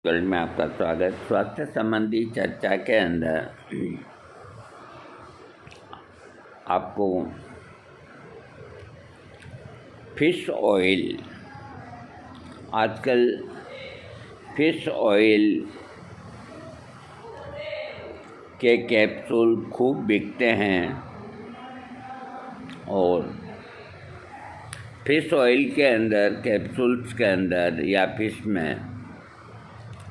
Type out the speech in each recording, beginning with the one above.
World में आपका स्वागत। स्वास्थ्य संबंधी चर्चा के अंदर आपको फिश ऑयल, आजकल फिश ऑयल के कैप्सूल खूब बिकते हैं और फिश ऑयल के अंदर, कैप्सूल्स के अंदर या फिश में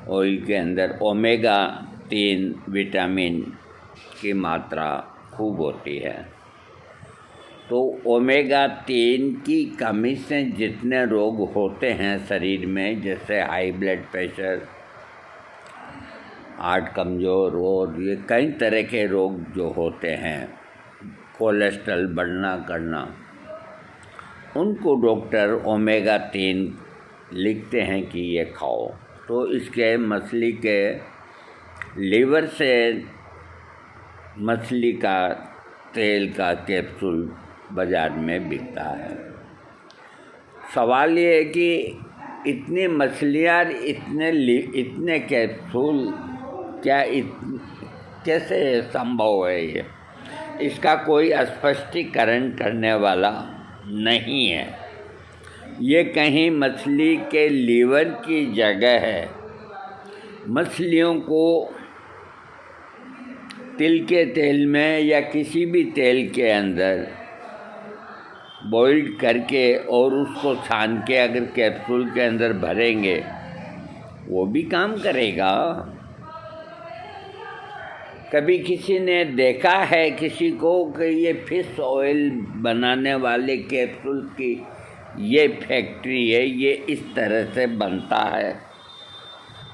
ऑयल के अंदर ओमेगा-3 विटामिन की मात्रा खूब होती है। तो ओमेगा-3 की कमी से जितने रोग होते हैं शरीर में, जैसे हाई ब्लड प्रेशर, हार्ट कमज़ोर और ये कई तरह के रोग जो होते हैं, कोलेस्ट्रॉल बढ़ना करना, उनको डॉक्टर ओमेगा-3 लिखते हैं कि ये खाओ। तो इसके मछली के लीवर से मछली का तेल का कैप्सूल बाज़ार में बिकता है। सवाल ये है कि इतनी मछलियाँ, इतने कैप्सूल कैसे संभव है? ये इसका कोई स्पष्टीकरण करने वाला नहीं है। ये कहीं मछली के लीवर की जगह है। मछलियों को तिल के तेल में या किसी भी तेल के अंदर बॉइल्ड करके और उसको छान के अगर कैप्सूल के अंदर भरेंगे, वो भी काम करेगा। कभी किसी ने देखा है किसी को कि ये फिश ऑयल बनाने वाले कैप्सूल की ये फैक्ट्री है, ये इस तरह से बनता है?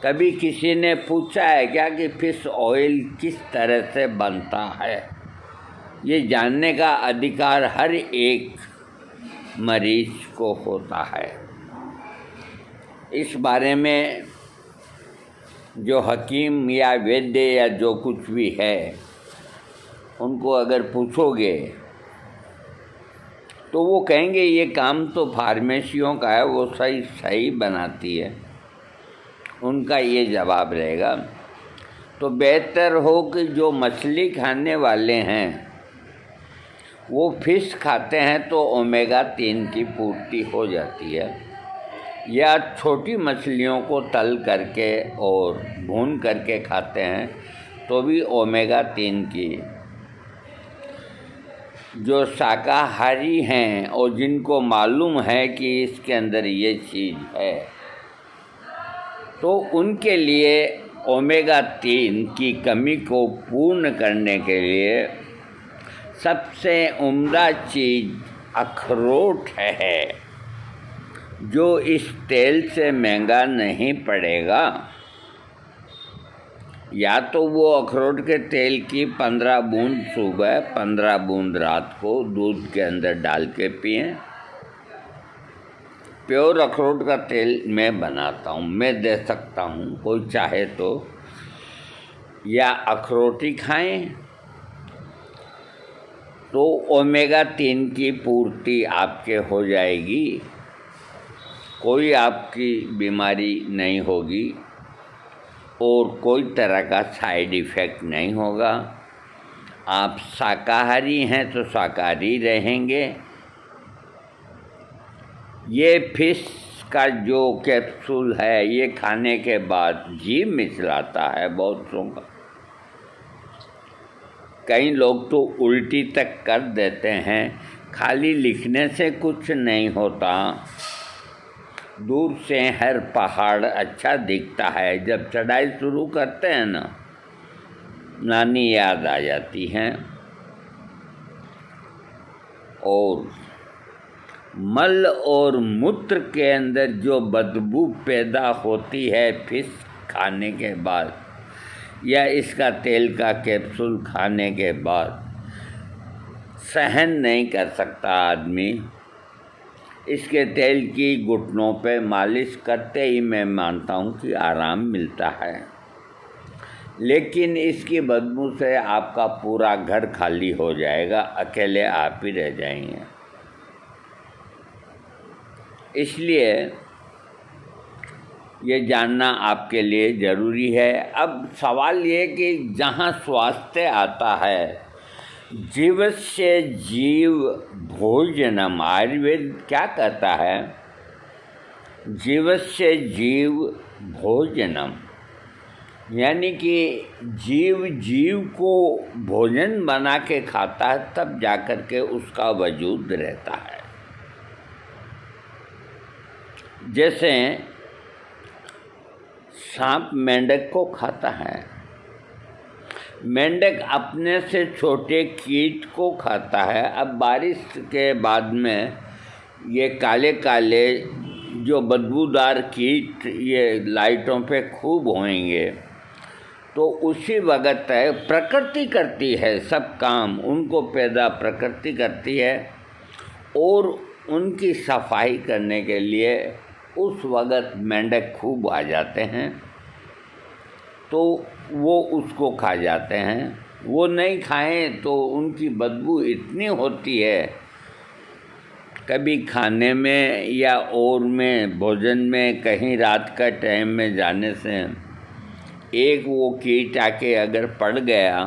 कभी किसी ने पूछा है क्या कि फिश ऑयल किस तरह से बनता है? ये जानने का अधिकार हर एक मरीज को होता है। इस बारे में जो हकीम या वैद्य या जो कुछ भी है, उनको अगर पूछोगे तो वो कहेंगे ये काम तो फार्मेसियों का है, वो सही बनाती है। उनका ये जवाब रहेगा। तो बेहतर हो कि जो मछली खाने वाले हैं वो फिश खाते हैं तो ओमेगा-3 की पूर्ति हो जाती है, या छोटी मछलियों को तल करके और भून करके खाते हैं तो भी ओमेगा-3 की। जो शाकाहारी हैं और जिनको मालूम है कि इसके अंदर ये चीज़ है, तो उनके लिए ओमेगा-3 की कमी को पूर्ण करने के लिए सबसे उम्दा चीज़ अखरोट है, जो इस तेल से महंगा नहीं पड़ेगा। या तो वो अखरोट के तेल की 15 बूंद सुबह, 15 बूंद रात को दूध के अंदर डाल के पिएं। प्योर अखरोट का तेल मैं बनाता हूँ, मैं दे सकता हूँ, कोई चाहे तो। या अखरोटी खाएं तो ओमेगा-3 की पूर्ति आपके हो जाएगी, कोई आपकी बीमारी नहीं होगी और कोई तरह का साइड इफ़ेक्ट नहीं होगा। आप शाकाहारी हैं तो शाकाहारी रहेंगे। ये फिश का जो कैप्सूल है, ये खाने के बाद जीभ मिचलाता है बहुतों का। कई लोग तो उल्टी तक कर देते हैं। खाली लिखने से कुछ नहीं होता। दूर से हर पहाड़ अच्छा दिखता है। जब चढ़ाई शुरू करते हैं ना, नानी याद आ जाती हैं। और मल और मूत्र के अंदर जो बदबू पैदा होती है फिश खाने के बाद या इसका तेल का कैप्सूल खाने के बाद, सहन नहीं कर सकता आदमी। इसके तेल की घुटनों पे मालिश करते ही मैं मानता हूँ कि आराम मिलता है, लेकिन इसकी बदबू से आपका पूरा घर खाली हो जाएगा, अकेले आप ही रह जाएंगे। इसलिए ये जानना आपके लिए ज़रूरी है। अब सवाल ये कि जहाँ स्वास्थ्य आता है, जीवस्य जीव भोजनम, आयुर्वेद क्या कहता है? जीवस्य जीव भोजनम, यानी कि जीव जीव को भोजन बना के खाता है, तब जाकर के उसका वजूद रहता है। जैसे सांप मेंढक को खाता है, मेंढक अपने से छोटे कीट को खाता है। अब बारिश के बाद में ये काले काले जो बदबूदार कीट ये लाइटों पे खूब होंगे, तो उसी वक्त है प्रकृति करती है सब काम, उनको पैदा प्रकृति करती है, और उनकी सफाई करने के लिए उस वक्त मेंढक खूब आ जाते हैं, तो वो उसको खा जाते हैं। वो नहीं खाएं तो उनकी बदबू इतनी होती है, कभी खाने में या और में भोजन में कहीं रात का टाइम में जाने से एक वो कीट आके अगर पड़ गया,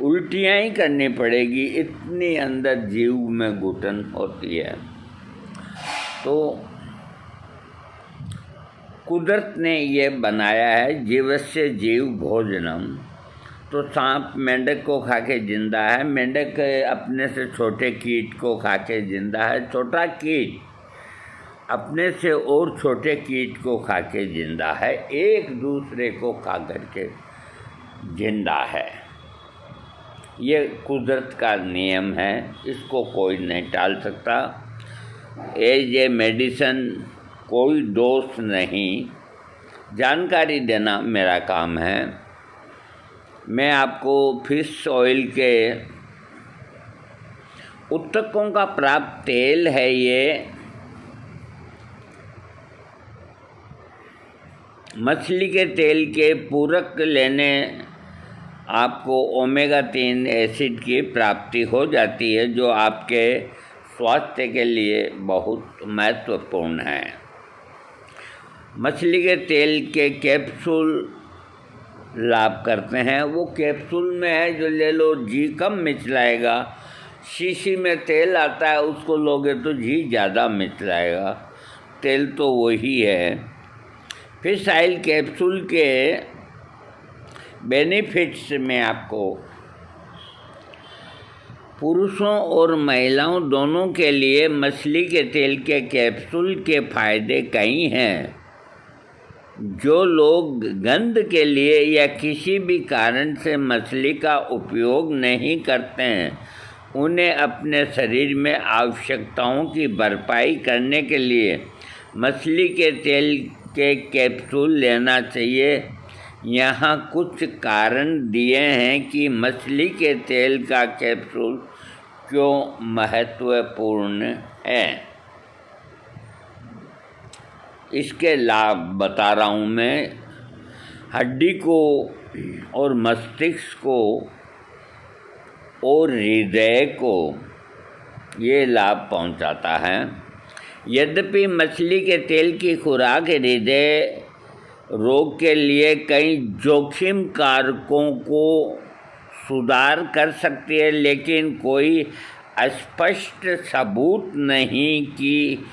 उल्टियाँ ही करनी पड़ेगी, इतनी अंदर जीव में घुटन होती है। तो कुदरत ने ये बनाया है जीवस्य जीव भोजनम। तो सांप मेंढक को खा के जिंदा है, मेंढक अपने से छोटे कीट को खा के जिंदा है, छोटा कीट अपने से और छोटे कीट को खा के जिंदा है, एक दूसरे को खा करके जिंदा है। ये कुदरत का नियम है, इसको कोई नहीं टाल सकता। ये मेडिसिन कोई दोष नहीं, जानकारी देना मेरा काम है। मैं आपको फिश ऑयल के उत्तकों का प्राप्त तेल है, ये मछली के तेल के पूरक लेने आपको ओमेगा 3 एसिड की प्राप्ति हो जाती है, जो आपके स्वास्थ्य के लिए बहुत महत्वपूर्ण है। मछली के तेल के कैप्सूल लाभ करते हैं, वो कैप्सूल में है जो ले लो घी कम मिचलाएगा। शीशी में तेल आता है, उसको लोगे तो घी ज़्यादा मिचलाएगा, तेल तो वही है। फिश ऑयल कैप्सूल के बेनिफिट्स में आपको पुरुषों और महिलाओं दोनों के लिए मछली के तेल के कैप्सूल के फायदे कई हैं। जो लोग गंध के लिए या किसी भी कारण से मछली का उपयोग नहीं करते हैं, उन्हें अपने शरीर में आवश्यकताओं की भरपाई करने के लिए मछली के तेल के कैप्सूल लेना चाहिए। यहाँ कुछ कारण दिए हैं कि मछली के तेल का कैप्सूल क्यों महत्वपूर्ण है। इसके लाभ बता रहा हूँ मैं। हड्डी को और मस्तिष्क को और हृदय को ये लाभ पहुँचाता है। यद्यपि मछली के तेल की खुराक हृदय रोग के लिए कई जोखिम कारकों को सुधार कर सकती है, लेकिन कोई स्पष्ट सबूत नहीं कि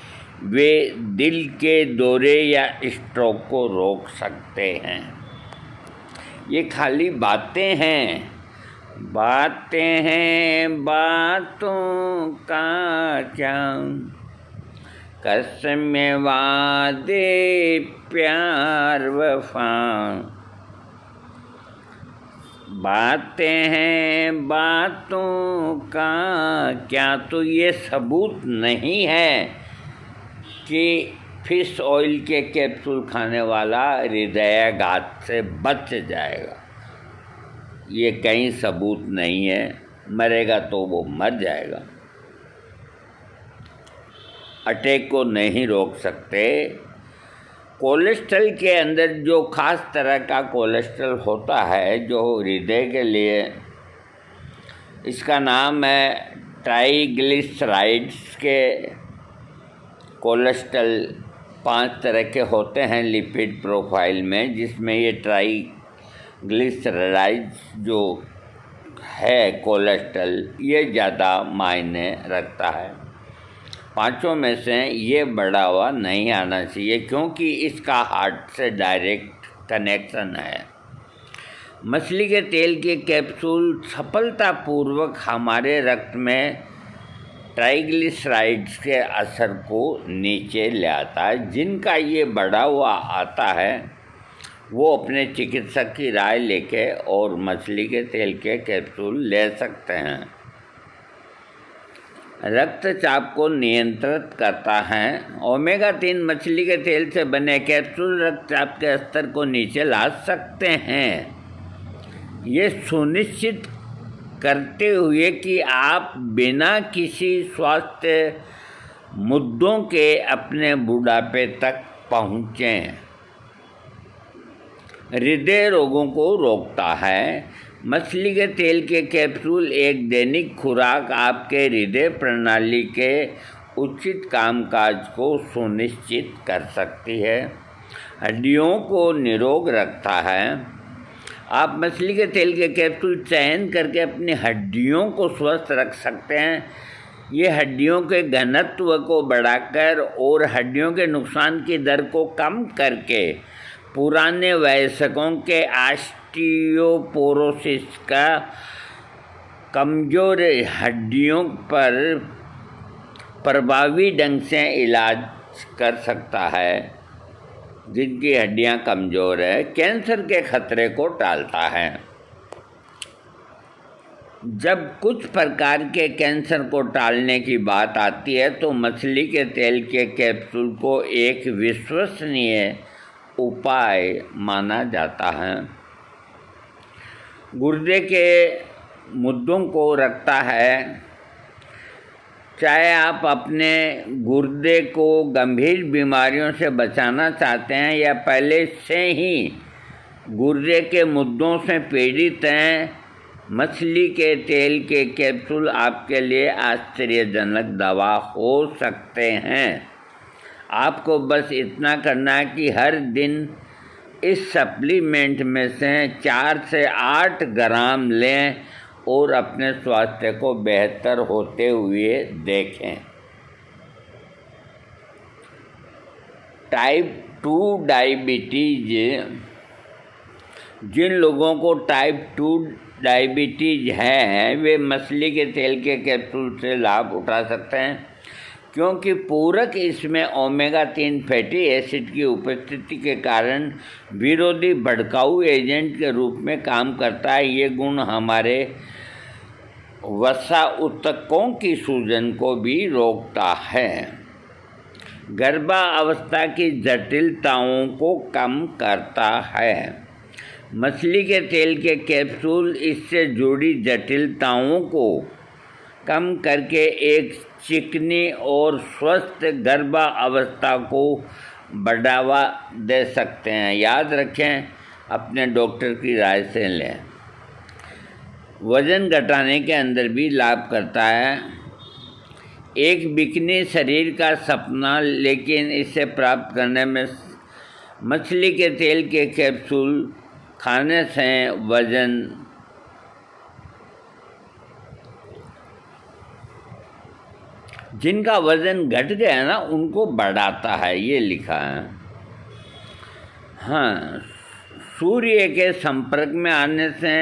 वे दिल के दौरे या स्ट्रोक को रोक सकते हैं। ये खाली बातें हैं, बातें हैं बातों का क्या, कसम वादे प्यार वफा, बातें हैं बातों का क्या। तो ये सबूत नहीं है कि फिश ऑयल के कैप्सूल खाने वाला हृदयाघात से बच जाएगा, ये कहीं सबूत नहीं है। मरेगा तो वो मर जाएगा, अटैक को नहीं रोक सकते। कोलेस्ट्रॉल के अंदर जो खास तरह का कोलेस्ट्रॉल होता है जो हृदय के लिए, इसका नाम है ट्राइग्लिसराइड्स के कोलेस्ट्रॉल 5 तरह के होते हैं लिपिड प्रोफाइल में, जिसमें ये ट्राइग्लिसराइड्स जो है कोलेस्ट्रॉल, ये ज़्यादा मायने रखता है। 5 में से ये बढ़ा हुआ नहीं आना चाहिए, क्योंकि इसका हार्ट से डायरेक्ट कनेक्शन है। मछली के तेल के कैप्सूल सफलतापूर्वक हमारे रक्त में ट्राइग्लिसराइड्स के असर को नीचे ले आता है। जिनका ये बढ़ा हुआ आता है वो अपने चिकित्सक की राय लेके और मछली के तेल के कैप्सूल ले सकते हैं। रक्तचाप को नियंत्रित करता है। ओमेगा 3 मछली के तेल से बने कैप्सूल रक्तचाप के स्तर को नीचे ला सकते हैं। ये सुनिश्चित करते हुए कि आप बिना किसी स्वास्थ्य मुद्दों के अपने बुढ़ापे तक पहुँचें। हृदय रोगों को रोकता है। मछली के तेल के कैप्सूल एक दैनिक खुराक आपके हृदय प्रणाली के उचित कामकाज को सुनिश्चित कर सकती है। हड्डियों को निरोग रखता है। आप मछली के तेल के कैप्सूल चयन करके अपनी हड्डियों को स्वस्थ रख सकते हैं। ये हड्डियों के घनत्व को बढ़ाकर और हड्डियों के नुकसान की दर को कम करके पुराने वयस्कों के ऑस्टियोपोरोसिस का कमज़ोर हड्डियों पर प्रभावी ढंग से इलाज कर सकता है। जिनकी हड्डियां कमज़ोर है, कैंसर के खतरे को टालता है। जब कुछ प्रकार के कैंसर को टालने की बात आती है तो मछली के तेल के कैप्सूल को एक विश्वसनीय उपाय माना जाता है। गुर्दे के मुद्दों को रखता है। चाहे आप अपने गुर्दे को गंभीर बीमारियों से बचाना चाहते हैं या पहले से ही गुर्दे के मुद्दों से पीड़ित हैं, मछली के तेल के कैप्सूल आपके लिए आश्चर्यजनक दवा हो सकते हैं। आपको बस इतना करना है कि हर दिन इस सप्लीमेंट में से 4 से 8 ग्राम लें और अपने स्वास्थ्य को बेहतर होते हुए देखें। टाइप 2 डायबिटीज, जिन लोगों को टाइप 2 डायबिटीज है वे मछली के तेल के कैप्सूल से लाभ उठा सकते हैं, क्योंकि पूरक इसमें ओमेगा 3 फैटी एसिड की उपस्थिति के कारण विरोधी भड़काऊ एजेंट के रूप में काम करता है। ये गुण हमारे वसा ऊतकों की सूजन को भी रोकता है। गर्भावस्था की जटिलताओं को कम करता है। मछली के तेल के कैप्सूल इससे जुड़ी जटिलताओं को कम करके एक चिकनी और स्वस्थ गर्भावस्था को बढ़ावा दे सकते हैं। याद रखें, अपने डॉक्टर की राय से लें। वज़न घटाने के अंदर भी लाभ करता है। एक बिकनी शरीर का सपना, लेकिन इसे प्राप्त करने में मछली के तेल के कैप्सूल खाने से वज़न जिनका वज़न घट गया ना उनको बढ़ाता है, ये लिखा है। हाँ, सूर्य के संपर्क में आने से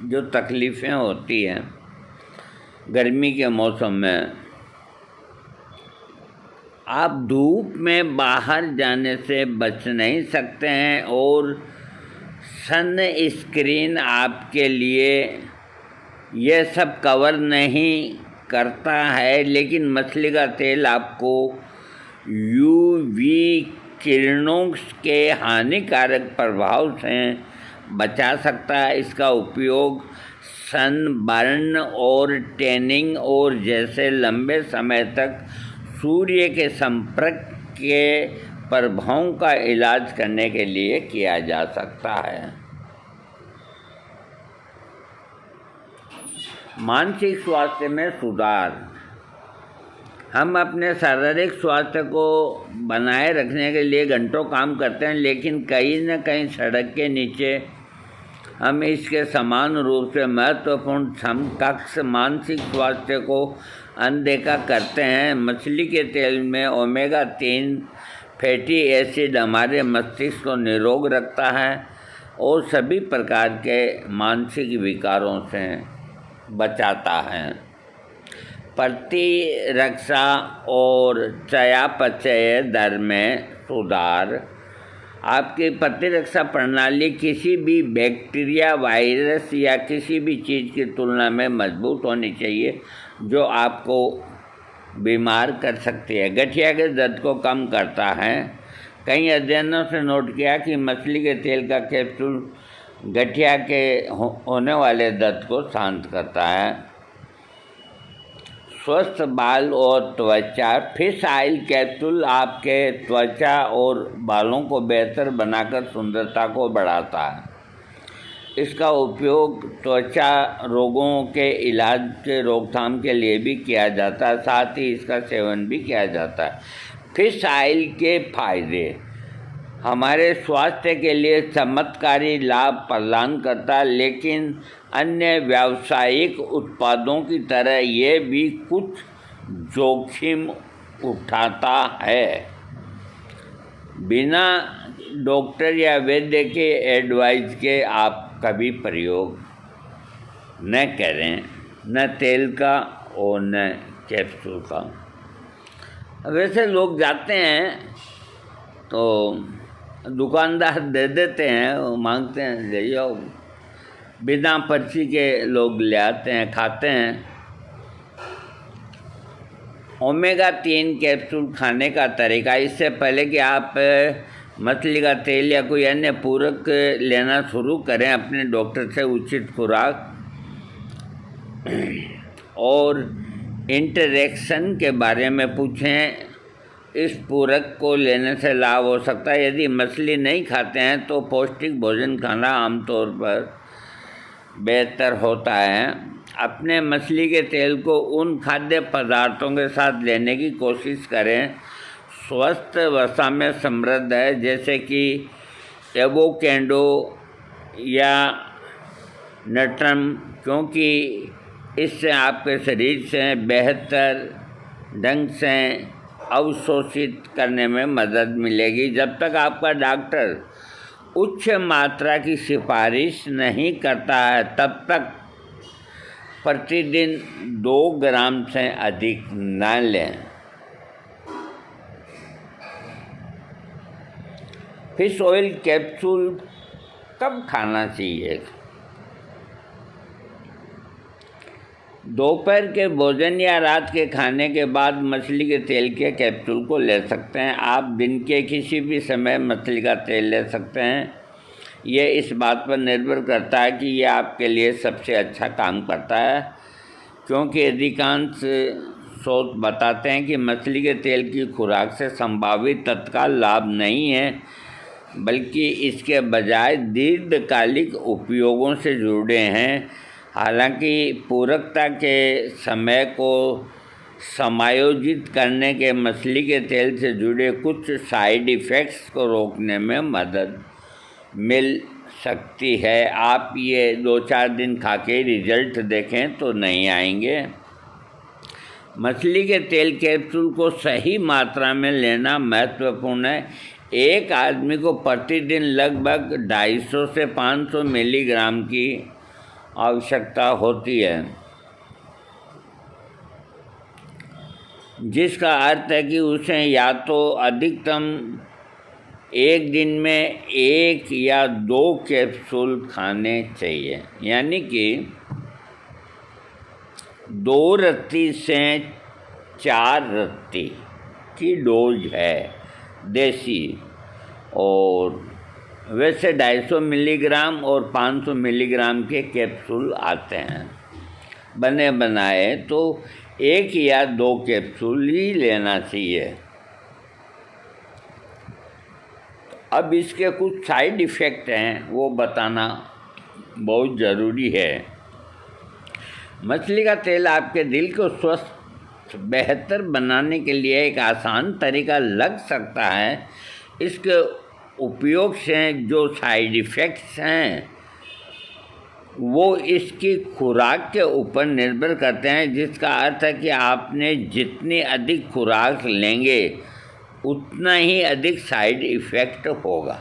जो तकलीफ़ें होती हैं गर्मी के मौसम में, आप धूप में बाहर जाने से बच नहीं सकते हैं और सन स्क्रीन आपके लिए यह सब कवर नहीं करता है, लेकिन मछली का तेल आपको यूवी किरणों के हानिकारक प्रभाव से बचा सकता है। इसका उपयोग सनबर्न और टैनिंग और जैसे लंबे समय तक सूर्य के संपर्क के प्रभावों का इलाज करने के लिए किया जा सकता है। मानसिक स्वास्थ्य में सुधार। हम अपने शारीरिक स्वास्थ्य को बनाए रखने के लिए घंटों काम करते हैं, लेकिन कहीं न कहीं सड़क के नीचे हम इसके समान रूप से महत्वपूर्ण समकक्ष मानसिक स्वास्थ्य को अनदेखा करते हैं। मछली के तेल में ओमेगा 3 फैटी एसिड हमारे मस्तिष्क को निरोग रखता है और सभी प्रकार के मानसिक विकारों से बचाता है। प्रतिरक्षा और चयापचय दर में सुधार। आपकी प्रतिरक्षा प्रणाली किसी भी बैक्टीरिया, वायरस या किसी भी चीज़ की तुलना में मजबूत होनी चाहिए जो आपको बीमार कर सकती है। गठिया के दर्द को कम करता है। कई अध्ययनों से नोट किया कि मछली के तेल का कैप्सूल गठिया के होने वाले दर्द को शांत करता है। स्वस्थ बाल और त्वचा। फिश ऑयल कैप्सूल आपके त्वचा और बालों को बेहतर बनाकर सुंदरता को बढ़ाता है। इसका उपयोग त्वचा रोगों के इलाज के रोकथाम के लिए भी किया जाता है, साथ ही इसका सेवन भी किया जाता है। फिश ऑयल के फायदे। हमारे स्वास्थ्य के लिए चमत्कारी लाभ प्रदान करता है, लेकिन अन्य व्यावसायिक उत्पादों की तरह ये भी कुछ जोखिम उठाता है। बिना डॉक्टर या वैद्य के एडवाइस के आप कभी प्रयोग न करें, न तेल का और न कैप्सूल का। वैसे लोग जाते हैं तो दुकानदार दे देते हैं, वो मांगते हैं ले जाओ, बिना पर्ची के लोग ले आते हैं, खाते हैं। ओमेगा 3 कैप्सूल खाने का तरीका। इससे पहले कि आप मछली का तेल या कोई अन्य पूरक लेना शुरू करें, अपने डॉक्टर से उचित खुराक और इंटरेक्शन के बारे में पूछें। इस पूरक को लेने से लाभ हो सकता है। यदि मछली नहीं खाते हैं तो पौष्टिक भोजन खाना आमतौर पर बेहतर होता है। अपने मछली के तेल को उन खाद्य पदार्थों के साथ लेने की कोशिश करें स्वस्थ वसा में समृद्ध है, जैसे कि एवोकेडो या नट्रम, क्योंकि इससे आपके शरीर से बेहतर ढंग से अवशोषित करने में मदद मिलेगी। जब तक आपका डॉक्टर उच्च मात्रा की सिफारिश नहीं करता है, तब तक प्रतिदिन 2 ग्राम से अधिक न लें। फिश ऑयल कैप्सूल कब खाना चाहिए? दोपहर के भोजन या रात के खाने के बाद मछली के तेल के कैप्सूल को ले सकते हैं। आप दिन के किसी भी समय मछली का तेल ले सकते हैं। ये इस बात पर निर्भर करता है कि ये आपके लिए सबसे अच्छा काम करता है, क्योंकि अधिकांश शोध बताते हैं कि मछली के तेल की खुराक से संभावित तत्काल लाभ नहीं है, बल्कि इसके बजाय दीर्घकालिक उपयोगों से जुड़े हैं। हालांकि पूरकता के समय को समायोजित करने के मछली के तेल से जुड़े कुछ साइड इफ़ेक्ट्स को रोकने में मदद मिल सकती है। आप ये 2-4 दिन खा के रिजल्ट देखें तो नहीं आएंगे। मछली के तेल कैप्सूल को सही मात्रा में लेना महत्वपूर्ण है। एक आदमी को प्रतिदिन लगभग 250 से 500 मिलीग्राम की आवश्यकता होती है, जिसका अर्थ है कि उसे या तो अधिकतम एक दिन में 1 या 2 कैप्सूल खाने चाहिए, यानी कि 2 रत्ती से 4 रत्ती की डोज है देसी। और वैसे 250 मिलीग्राम और 500 मिलीग्राम के कैप्सूल आते हैं बने बनाए, तो 1 या 2 कैप्सूल ही लेना चाहिए। अब इसके कुछ साइड इफ़ेक्ट हैं, वो बताना बहुत ज़रूरी है। मछली का तेल आपके दिल को स्वस्थ स्वास्थ्य बेहतर बनाने के लिए एक आसान तरीका लग सकता है। इसके उपयोग से जो साइड इफ़ेक्ट्स हैं वो इसकी खुराक के ऊपर निर्भर करते हैं, जिसका अर्थ है कि आपने जितनी अधिक खुराक लेंगे उतना ही अधिक साइड इफ़ेक्ट होगा।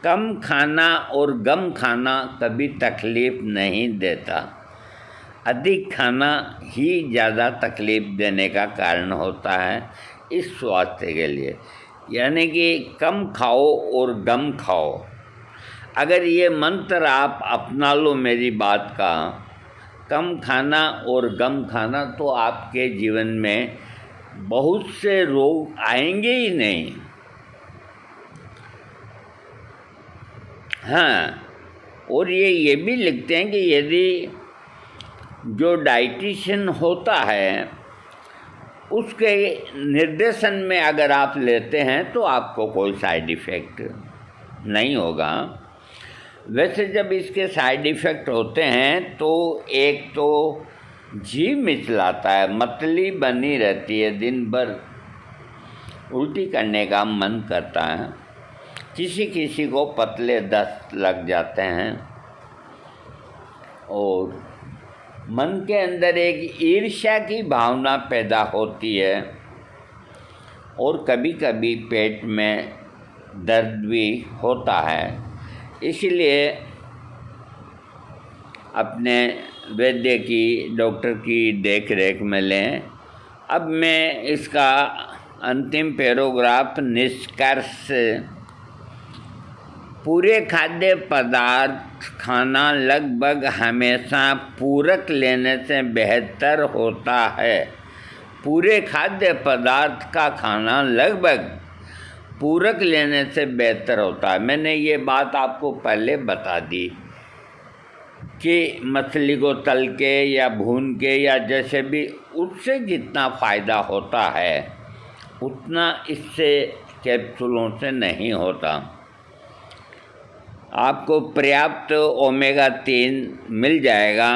कम खाना और गम खाना कभी तकलीफ़ नहीं देता, अधिक खाना ही ज़्यादा तकलीफ़ देने का कारण होता है इस स्वास्थ्य के लिए। यानी कि कम खाओ और गम खाओ। अगर ये मंत्र आप अपना लो मेरी बात का, कम खाना और गम खाना, तो आपके जीवन में बहुत से रोग आएंगे ही नहीं। हाँ, और ये भी लिखते हैं कि यदि जो डाइटिशियन होता है उसके निर्देशन में अगर आप लेते हैं तो आपको कोई साइड इफ़ेक्ट नहीं होगा। वैसे जब इसके साइड इफ़ेक्ट होते हैं तो एक तो जीभ मिचलाता है, मतली बनी रहती है, दिन भर उल्टी करने का मन करता है, किसी किसी को पतले दस्त लग जाते हैं, और मन के अंदर एक ईर्ष्या की भावना पैदा होती है, और कभी कभी पेट में दर्द भी होता है। इसलिए अपने वैद्य की, डॉक्टर की देख रेख में लें। अब मैं इसका अंतिम पैराग्राफ निष्कर्ष: पूरे खाद्य पदार्थ खाना लगभग हमेशा पूरक लेने से बेहतर होता है। पूरे खाद्य पदार्थ का खाना लगभग पूरक लेने से बेहतर होता है। मैंने ये बात आपको पहले बता दी कि मछली को तल के या भून के या जैसे भी, उससे जितना फ़ायदा होता है उतना इससे कैप्सूलों से नहीं होता। आपको पर्याप्त ओमेगा 3 मिल जाएगा।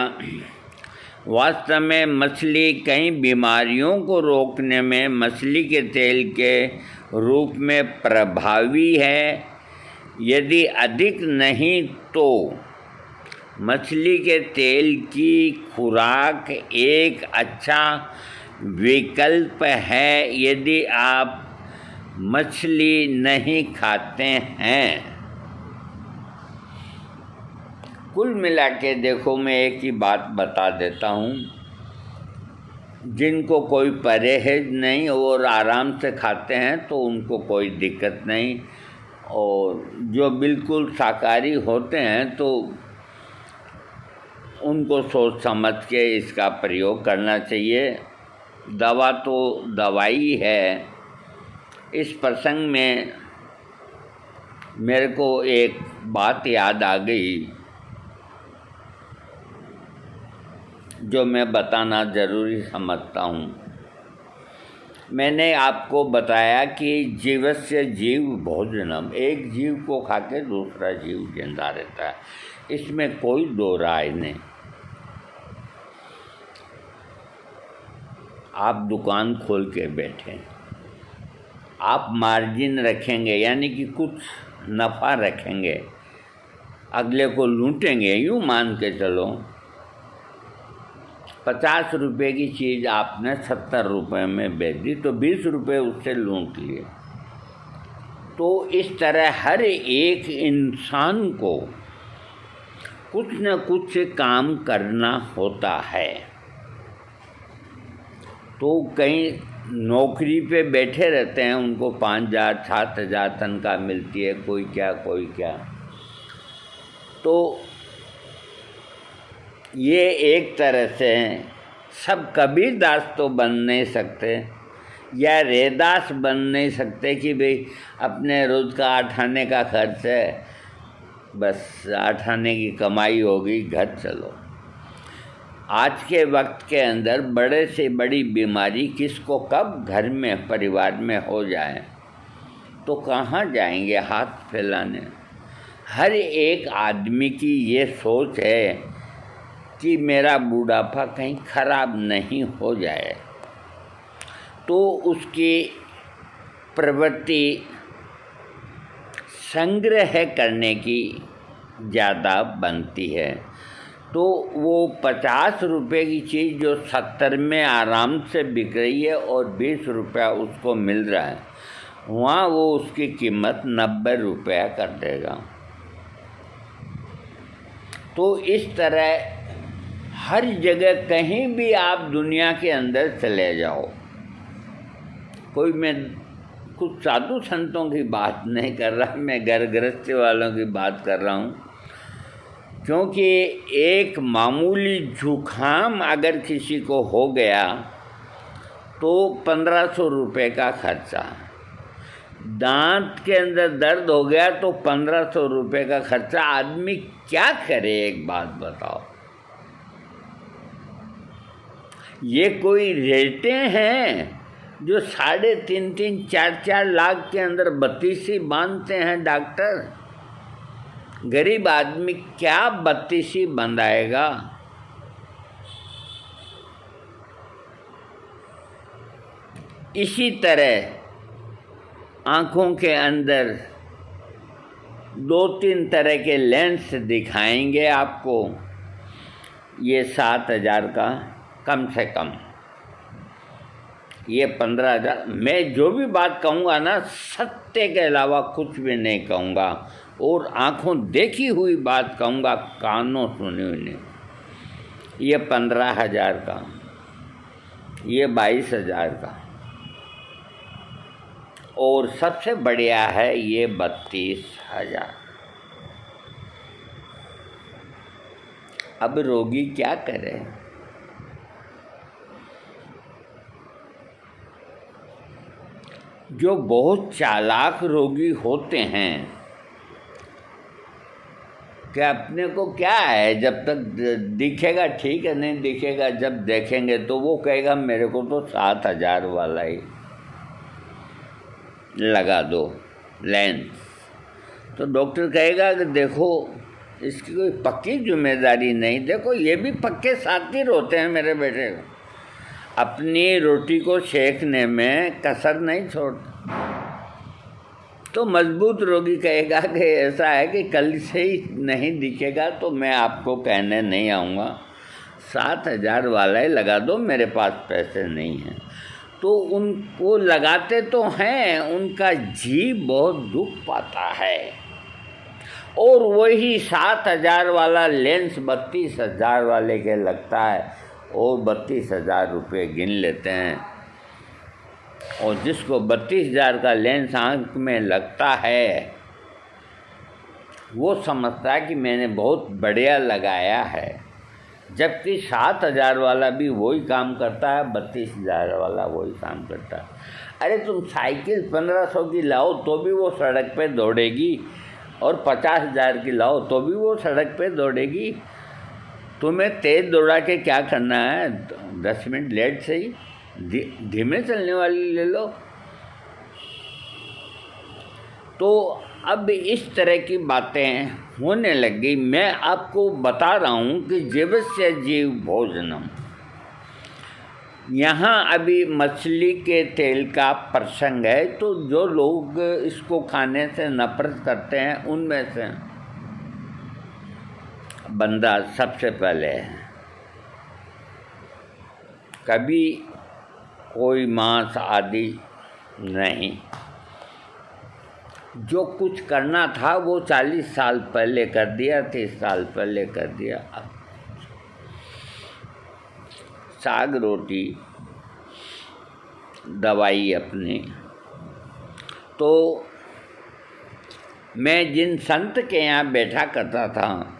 वास्तव में मछली कई बीमारियों को रोकने में मछली के तेल के रूप में प्रभावी है। यदि अधिक नहीं तो मछली के तेल की खुराक एक अच्छा विकल्प है यदि आप मछली नहीं खाते हैं। कुल मिला के देखो, मैं एक ही बात बता देता हूँ, जिनको कोई परहेज नहीं और आराम से खाते हैं तो उनको कोई दिक्कत नहीं, और जो बिल्कुल शाकाहारी होते हैं तो उनको सोच समझ के इसका प्रयोग करना चाहिए। दवा तो दवाई है। इस प्रसंग में मेरे को एक बात याद आ गई जो मैं बताना ज़रूरी समझता हूँ। मैंने आपको बताया कि जीवस्य जीव भोजनम, एक जीव को खा के दूसरा जीव जिंदा रहता है, इसमें कोई दो राय नहीं। आप दुकान खोल के बैठे, आप मार्जिन रखेंगे, यानी कि कुछ नफ़ा रखेंगे, अगले को लूटेंगे। यूँ मान के चलो 50 रुपये की चीज़ आपने 70 रुपये में बेच दी तो 20 रुपये उससे लूट लिए। तो इस तरह हर एक इंसान को कुछ न कुछ काम करना होता है। तो कई नौकरी पे बैठे रहते हैं, उनको 5,000 7,000 तनख्वाह मिलती है, कोई क्या कोई क्या। तो ये एक तरह से सब कबीरदास तो बन नहीं सकते या रैदास बन नहीं सकते कि भाई अपने रोज़ का 8 आने का खर्च है, बस 8 आने की कमाई होगी, घर चलो। आज के वक्त के अंदर बड़े से बड़ी बीमारी किसको कब घर में परिवार में हो जाए तो कहाँ जाएंगे हाथ फैलाने। हर एक आदमी की ये सोच है कि मेरा बुढ़ापा कहीं खराब नहीं हो जाए, तो उसकी प्रवृत्ति संग्रह करने की ज़्यादा बनती है। तो वो 50 रुपये की चीज़ जो 70 में आराम से बिक रही है और 20 रुपया उसको मिल रहा है, वहाँ वो उसकी कीमत 90 रुपया कर देगा। तो इस तरह हर जगह कहीं भी आप दुनिया के अंदर चले जाओ, मैं कुछ साधु संतों की बात नहीं कर रहा, मैं घर गृहस्थी वालों की बात कर रहा हूँ, क्योंकि एक मामूली जुखाम अगर किसी को हो गया तो 1500 रुपये का खर्चा, दांत के अंदर दर्द हो गया तो 1500 रुपये का खर्चा। आदमी क्या करे, एक बात बताओ, ये कोई रेटें हैं जो 3.5, 4 लाख के अंदर 32 बांधते हैं डॉक्टर? गरीब आदमी क्या 32 बंधाएगा? इसी तरह आँखों के अंदर 2-3 तरह के लेंस दिखाएंगे आपको, ये 7,000 का कम से कम, ये 15,000। मैं जो भी बात कहूँगा ना, सत्य के अलावा कुछ भी नहीं कहूँगा, और आँखों देखी हुई बात कहूँगा, कानों सुनी हुई नहीं। ये 15,000 का, ये 22,000 का, और सबसे बढ़िया है ये 32,000। अब रोगी क्या करे? जो बहुत चालाक रोगी होते हैं कि अपने को क्या है, जब तक दिखेगा ठीक है, नहीं दिखेगा जब देखेंगे तो वो कहेगा मेरे को तो 7,000 वाला ही लगा दो लेंस। तो डॉक्टर कहेगा कि देखो इसकी कोई पक्की जिम्मेदारी नहीं, देखो ये भी पक्के साथी होते हैं मेरे बेटे, अपनी रोटी को सेकने में कसर नहीं छोड़ते। तो मजबूत रोगी कहेगा कि ऐसा है कि कल से ही नहीं दिखेगा तो मैं आपको कहने नहीं आऊँगा, 7,000 वाला ही लगा दो, मेरे पास पैसे नहीं हैं। तो उनको लगाते तो हैं, उनका जी बहुत दुख पाता है, और वही 7,000 वाला लेंस 32,000 वाले के लगता है, और 32,000 रुपये गिन लेते हैं। और जिसको 32,000 का लेंस आँख में लगता है, वो समझता है कि मैंने बहुत बढ़िया लगाया है, जबकि 7,000 वाला भी वही काम करता है, 32,000 वाला वही काम करता है। अरे तुम साइकिल 1500 की लाओ तो भी वो सड़क पे दौड़ेगी, और 50,000 की लाओ तो भी वो सड़क पे दौड़ेगी। तुम्हें तेज़ दौड़ा के क्या करना है? 10 मिनट लेट से ही धीमे चलने वाली ले लो। तो अब इस तरह की बातें होने लग गई। मैं आपको बता रहा हूँ कि जीवस्य जीव भोजनम, यहाँ अभी मछली के तेल का प्रसंग है, तो जो लोग इसको खाने से नफरत करते हैं उनमें से बंदा सबसे पहले कभी कोई मांस आदि नहीं। जो कुछ करना था वो 40 साल पहले कर दिया, 30 साल पहले कर दिया। अब साग रोटी दवाई अपनी। तो मैं जिन संत के यहाँ बैठा करता था,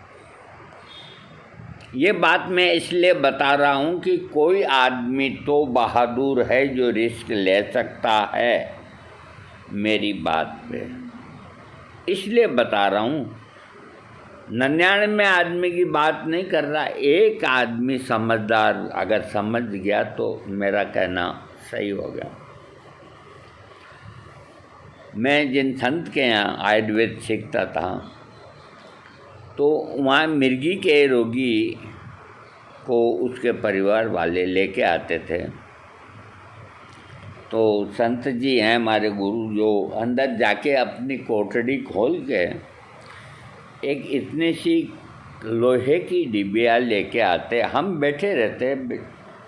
ये बात मैं इसलिए बता रहा हूँ कि कोई आदमी तो बहादुर है जो रिस्क ले सकता है मेरी बात पे, इसलिए बता रहा हूँ। 99 आदमी की बात नहीं कर रहा, एक आदमी समझदार अगर समझ गया तो मेरा कहना सही हो गया। मैं जिन संत के यहाँ आयुर्वेद सीखता था, तो वहाँ मिर्गी के रोगी को उसके परिवार वाले लेके आते थे, तो संत जी हैं हमारे गुरु, जो अंदर जाके अपनी कोठड़ी खोल के एक इतनी सी लोहे की डिबिया लेके आते। हम बैठे रहते,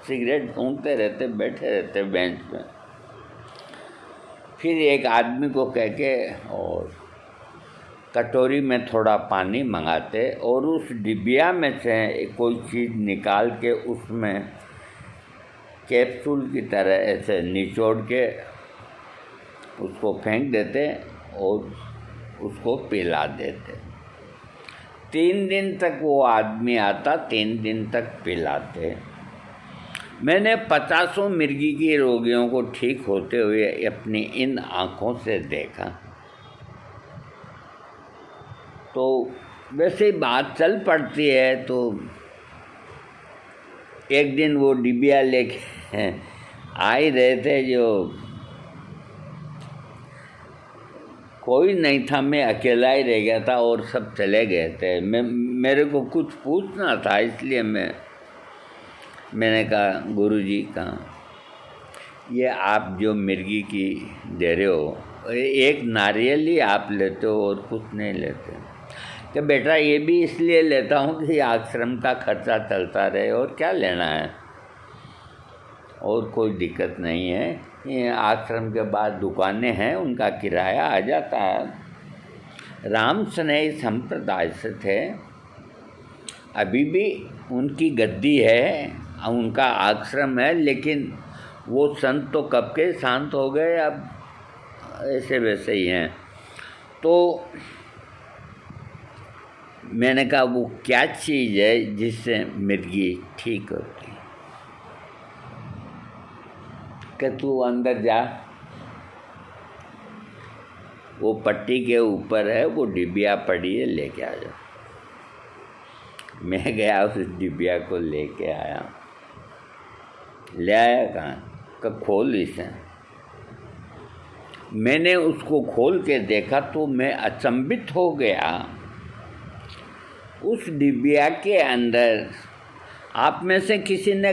सिगरेट घूमते रहते, बैठे रहते बेंच पे। फिर एक आदमी को कह के और कटोरी में थोड़ा पानी मंगाते और उस डिबिया में से कोई चीज़ निकाल के उसमें कैप्सूल की तरह ऐसे निचोड़ के उसको फेंक देते और उसको पिला देते। 3 दिन तक वो आदमी आता, 3 दिन तक पिलाते। मैंने 50 मिर्गी की रोगियों को ठीक होते हुए अपनी इन आँखों से देखा। तो वैसे ही बात चल पड़ती है। तो एक दिन वो डिबिया लेके आ ही रहे थे, जो कोई नहीं था, मैं अकेला ही रह गया था और सब चले गए थे। मेरे को कुछ पूछना था, इसलिए मैंने कहा गुरुजी का ये आप जो मिर्गी की दे रहे हो, एक नारियल ही आप लेते हो और कुछ नहीं लेते। कि बेटा ये भी इसलिए लेता हूँ कि आश्रम का खर्चा चलता रहे, और क्या लेना है, और कोई दिक्कत नहीं है। ये आश्रम के बाद दुकानें हैं, उनका किराया आ जाता है। राम स्नेही संप्रदाय से थे, अभी भी उनकी गद्दी है, उनका आश्रम है, लेकिन वो संत तो कब के शांत हो गए, अब ऐसे वैसे ही हैं। तो मैंने कहा वो क्या चीज़ है जिससे मिर्गी ठीक होती? कि तू अंदर जा, वो पट्टी के ऊपर है, वो डिबिया पड़ी है, लेके आ जा। मैं गया, उस डिबिया को लेके आया। ले आया कहाँ? का खोल इसे। मैंने उसको खोल के देखा तो मैं अचंभित हो गया। उस डिबिया के अंदर आप में से किसी ने